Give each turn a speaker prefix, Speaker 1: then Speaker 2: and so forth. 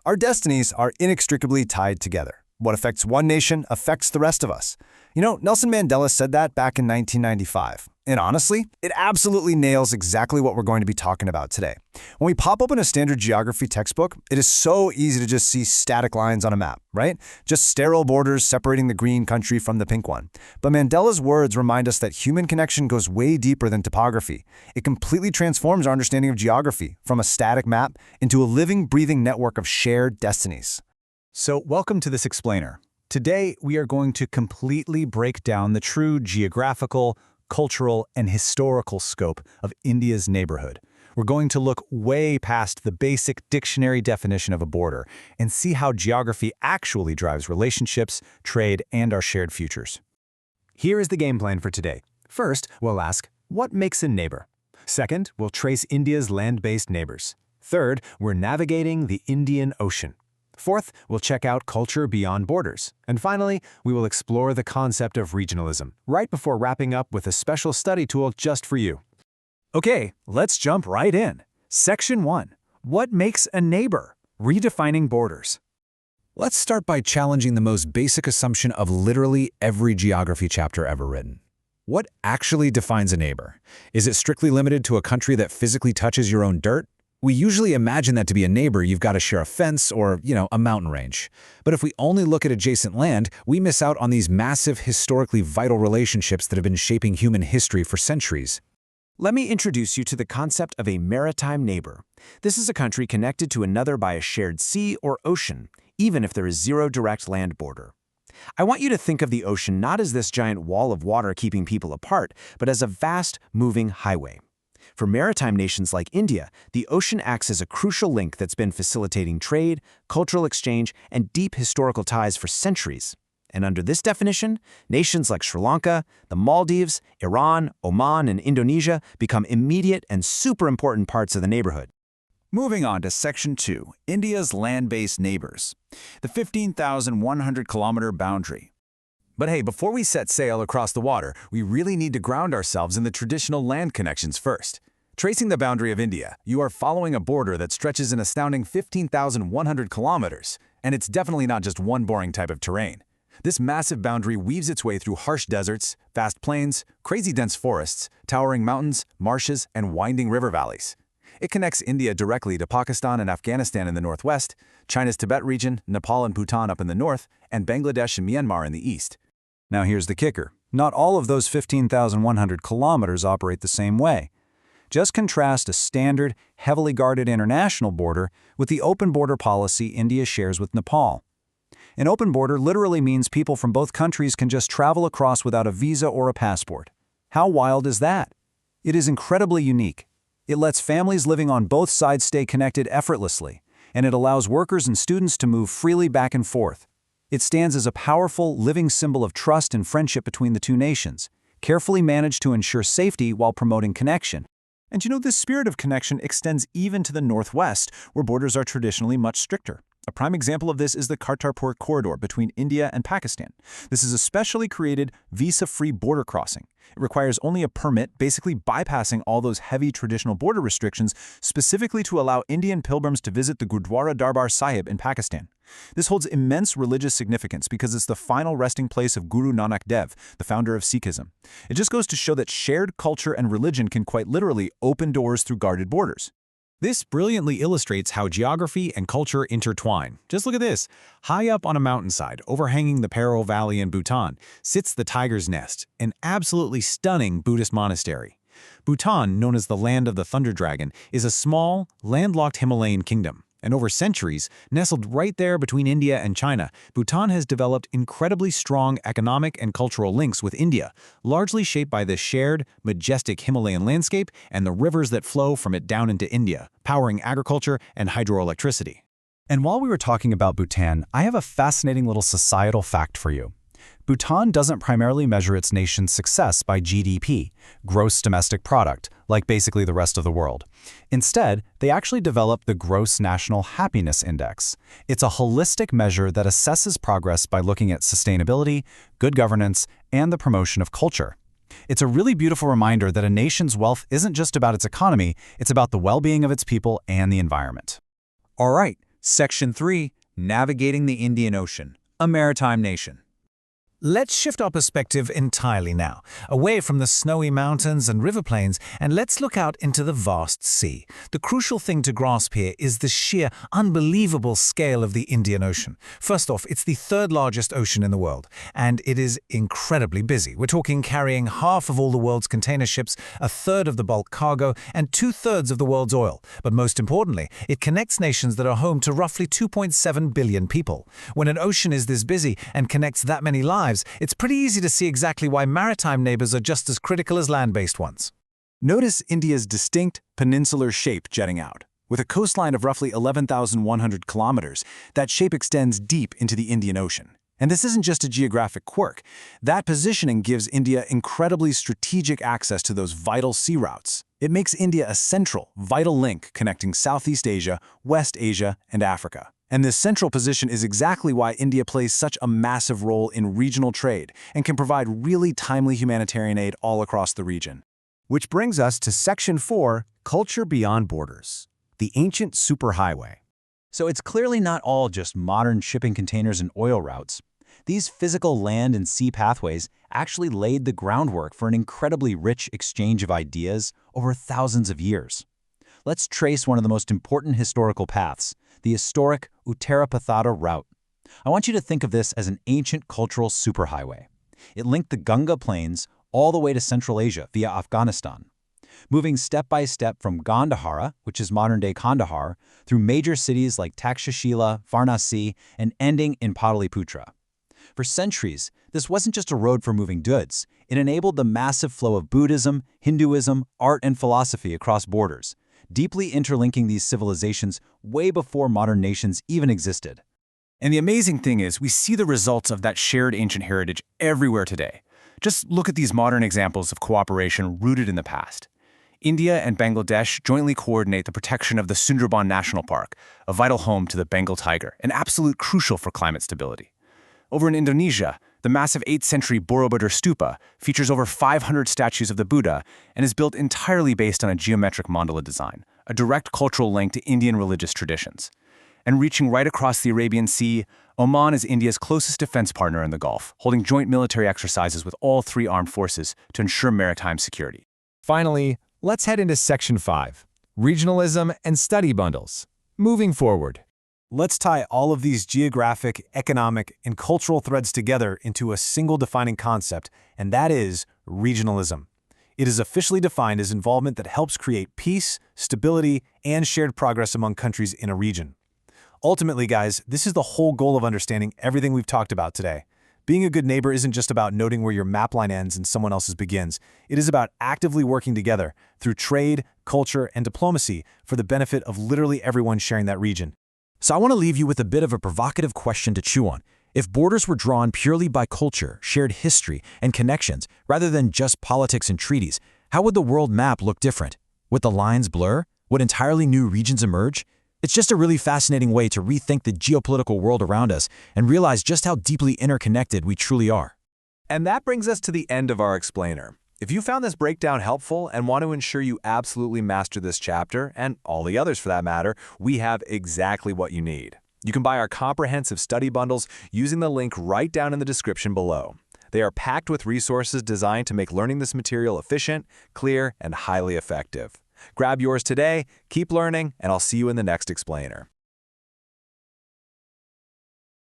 Speaker 1: Our destinies are inextricably tied together. What affects one nation affects the rest of us. Nelson Mandela said that back in 1995. And honestly, it absolutely nails exactly what we're going to be talking about today. When we pop open a standard geography textbook, it is so easy to just see static lines on a map, right? Just sterile borders separating the green country from the pink one. But Mandela's words remind us that human connection goes way deeper than topography. It completely transforms our understanding of geography from a static map into a living, breathing network of shared destinies.
Speaker 2: So, welcome to this explainer. Today, we are going to completely break down the true geographical, cultural, and historical scope of India's neighborhood. We're going to look way past the basic dictionary definition of a border and see how geography actually drives relationships, trade, and our shared futures. Here is the game plan for today. First, we'll ask, what makes a neighbor? Second, we'll trace India's land-based neighbors. Third, we're navigating the Indian Ocean. Fourth, we'll check out culture beyond borders. And finally, we will explore the concept of regionalism, right before wrapping up with a special study tool just for you. Okay, let's jump right in. Section 1. What makes a neighbor? Redefining borders. Let's start by challenging the most basic assumption of literally every geography chapter ever written. What actually defines a neighbor? Is it strictly limited to a country that physically touches your own dirt? We usually imagine that to be a neighbor, you've got to share a fence or, a mountain range. But if we only look at adjacent land, we miss out on these massive, historically vital relationships that have been shaping human history for centuries.
Speaker 3: Let me introduce you to the concept of a maritime neighbor. This is a country connected to another by a shared sea or ocean, even if there is zero direct land border. I want you to think of the ocean not as this giant wall of water keeping people apart, but as a vast, moving highway. For maritime nations like India, the ocean acts as a crucial link that's been facilitating trade, cultural exchange, and deep historical ties for centuries. And under this definition, nations like Sri Lanka, the Maldives, Iran, Oman, and Indonesia become immediate and super important parts of the neighborhood.
Speaker 2: Moving on to Section 2, India's land-based neighbors. The 15,100-kilometer boundary. But hey, before we set sail across the water, we really need to ground ourselves in the traditional land connections first. Tracing the boundary of India, you are following a border that stretches an astounding 15,100 kilometers, and it's definitely not just one boring type of terrain. This massive boundary weaves its way through harsh deserts, vast plains, crazy dense forests, towering mountains, marshes, and winding river valleys. It connects India directly to Pakistan and Afghanistan in the northwest, China's Tibet region, Nepal and Bhutan up in the north, and Bangladesh and Myanmar in the east. Now here's the kicker. Not all of those 15,100 kilometers operate the same way. Just contrast a standard, heavily guarded international border with the open border policy India shares with Nepal. An open border literally means people from both countries can just travel across without a visa or a passport. How wild is that? It is incredibly unique. It lets families living on both sides stay connected effortlessly, and it allows workers and students to move freely back and forth. It stands as a powerful, living symbol of trust and friendship between the two nations, carefully managed to ensure safety while promoting connection. And this spirit of connection extends even to the northwest, where borders are traditionally much stricter. A prime example of this is the Kartarpur corridor between India and Pakistan. This is a specially created, visa-free border crossing. It requires only a permit, basically bypassing all those heavy traditional border restrictions, specifically to allow Indian pilgrims to visit the Gurdwara Darbar Sahib in Pakistan. This holds immense religious significance because it's the final resting place of Guru Nanak Dev, the founder of Sikhism. It just goes to show that shared culture and religion can quite literally open doors through guarded borders. This brilliantly illustrates how geography and culture intertwine. Just look at this. High up on a mountainside, overhanging the Paro Valley in Bhutan, sits the Tiger's Nest, an absolutely stunning Buddhist monastery. Bhutan, known as the Land of the Thunder Dragon, is a small, landlocked Himalayan kingdom. And over centuries, nestled right there between India and China, Bhutan has developed incredibly strong economic and cultural links with India, largely shaped by the shared, majestic Himalayan landscape and the rivers that flow from it down into India, powering agriculture and hydroelectricity. And while we were talking about Bhutan, I have a fascinating little societal fact for you. Bhutan doesn't primarily measure its nation's success by GDP, gross domestic product, like basically the rest of the world. Instead, they actually developed the Gross National Happiness Index. It's a holistic measure that assesses progress by looking at sustainability, good governance, and the promotion of culture. It's a really beautiful reminder that a nation's wealth isn't just about its economy, it's about the well-being of its people and the environment. All right, Section 3, Navigating the Indian Ocean, a maritime nation.
Speaker 4: Let's shift our perspective entirely now, away from the snowy mountains and river plains, and let's look out into the vast sea. The crucial thing to grasp here is the sheer, unbelievable scale of the Indian Ocean. First off, it's the third largest ocean in the world, and it is incredibly busy. We're talking carrying half of all the world's container ships, a third of the bulk cargo, and 2/3 of the world's oil. But most importantly, it connects nations that are home to roughly 2.7 billion people. When an ocean is this busy and connects that many lives, it's pretty easy to see exactly why maritime neighbors are just as critical as land-based ones.
Speaker 1: Notice India's distinct peninsular shape jutting out. With a coastline of roughly 11,100 kilometers, that shape extends deep into the Indian Ocean. And this isn't just a geographic quirk. That positioning gives India incredibly strategic access to those vital sea routes. It makes India a central, vital link connecting Southeast Asia, West Asia, and Africa. And this central position is exactly why India plays such a massive role in regional trade and can provide really timely humanitarian aid all across the region. Which brings us to Section 4, Culture Beyond Borders, the ancient superhighway.
Speaker 2: So it's clearly not all just modern shipping containers and oil routes. These physical land and sea pathways actually laid the groundwork for an incredibly rich exchange of ideas over thousands of years. Let's trace one of the most important historical paths, the historic Uttarapathada route. I want you to think of this as an ancient cultural superhighway. It linked the Ganga Plains all the way to Central Asia via Afghanistan, moving step by step from Gandhara, which is modern-day Kandahar, through major cities like Takshashila, Varanasi, and ending in Pataliputra. For centuries, this wasn't just a road for moving goods. It enabled the massive flow of Buddhism, Hinduism, art, and philosophy across borders, deeply interlinking these civilizations way before modern nations even existed.
Speaker 1: And the amazing thing is, we see the results of that shared ancient heritage everywhere today. Just look at these modern examples of cooperation rooted in the past. India and Bangladesh jointly coordinate the protection of the Sundarban National Park, a vital home to the Bengal tiger, and absolute crucial for climate stability. Over in Indonesia, the massive 8th century Borobudur Stupa features over 500 statues of the Buddha and is built entirely based on a geometric mandala design, a direct cultural link to Indian religious traditions. And reaching right across the Arabian Sea, Oman is India's closest defense partner in the Gulf, holding joint military exercises with all three armed forces to ensure maritime security.
Speaker 4: Finally, let's head into Section 5, Regionalism and Study Bundles. Moving forward, let's tie all of these geographic, economic, and cultural threads together into a single defining concept, and that is regionalism. It is officially defined as involvement that helps create peace, stability, and shared progress among countries in a region. Ultimately, guys, this is the whole goal of understanding everything we've talked about today. Being a good neighbor isn't just about noting where your map line ends and someone else's begins. It is about actively working together through trade, culture, and diplomacy for the benefit of literally everyone sharing that region.
Speaker 3: So I want to leave you with a bit of a provocative question to chew on. If borders were drawn purely by culture, shared history, and connections, rather than just politics and treaties, how would the world map look different? Would the lines blur? Would entirely new regions emerge? It's just a really fascinating way to rethink the geopolitical world around us and realize just how deeply interconnected we truly are.
Speaker 2: And that brings us to the end of our explainer. If you found this breakdown helpful and want to ensure you absolutely master this chapter, and all the others for that matter, we have exactly what you need. You can buy our comprehensive study bundles using the link right down in the description below. They are packed with resources designed to make learning this material efficient, clear, and highly effective. Grab yours today, keep learning, and I'll see you in the next explainer.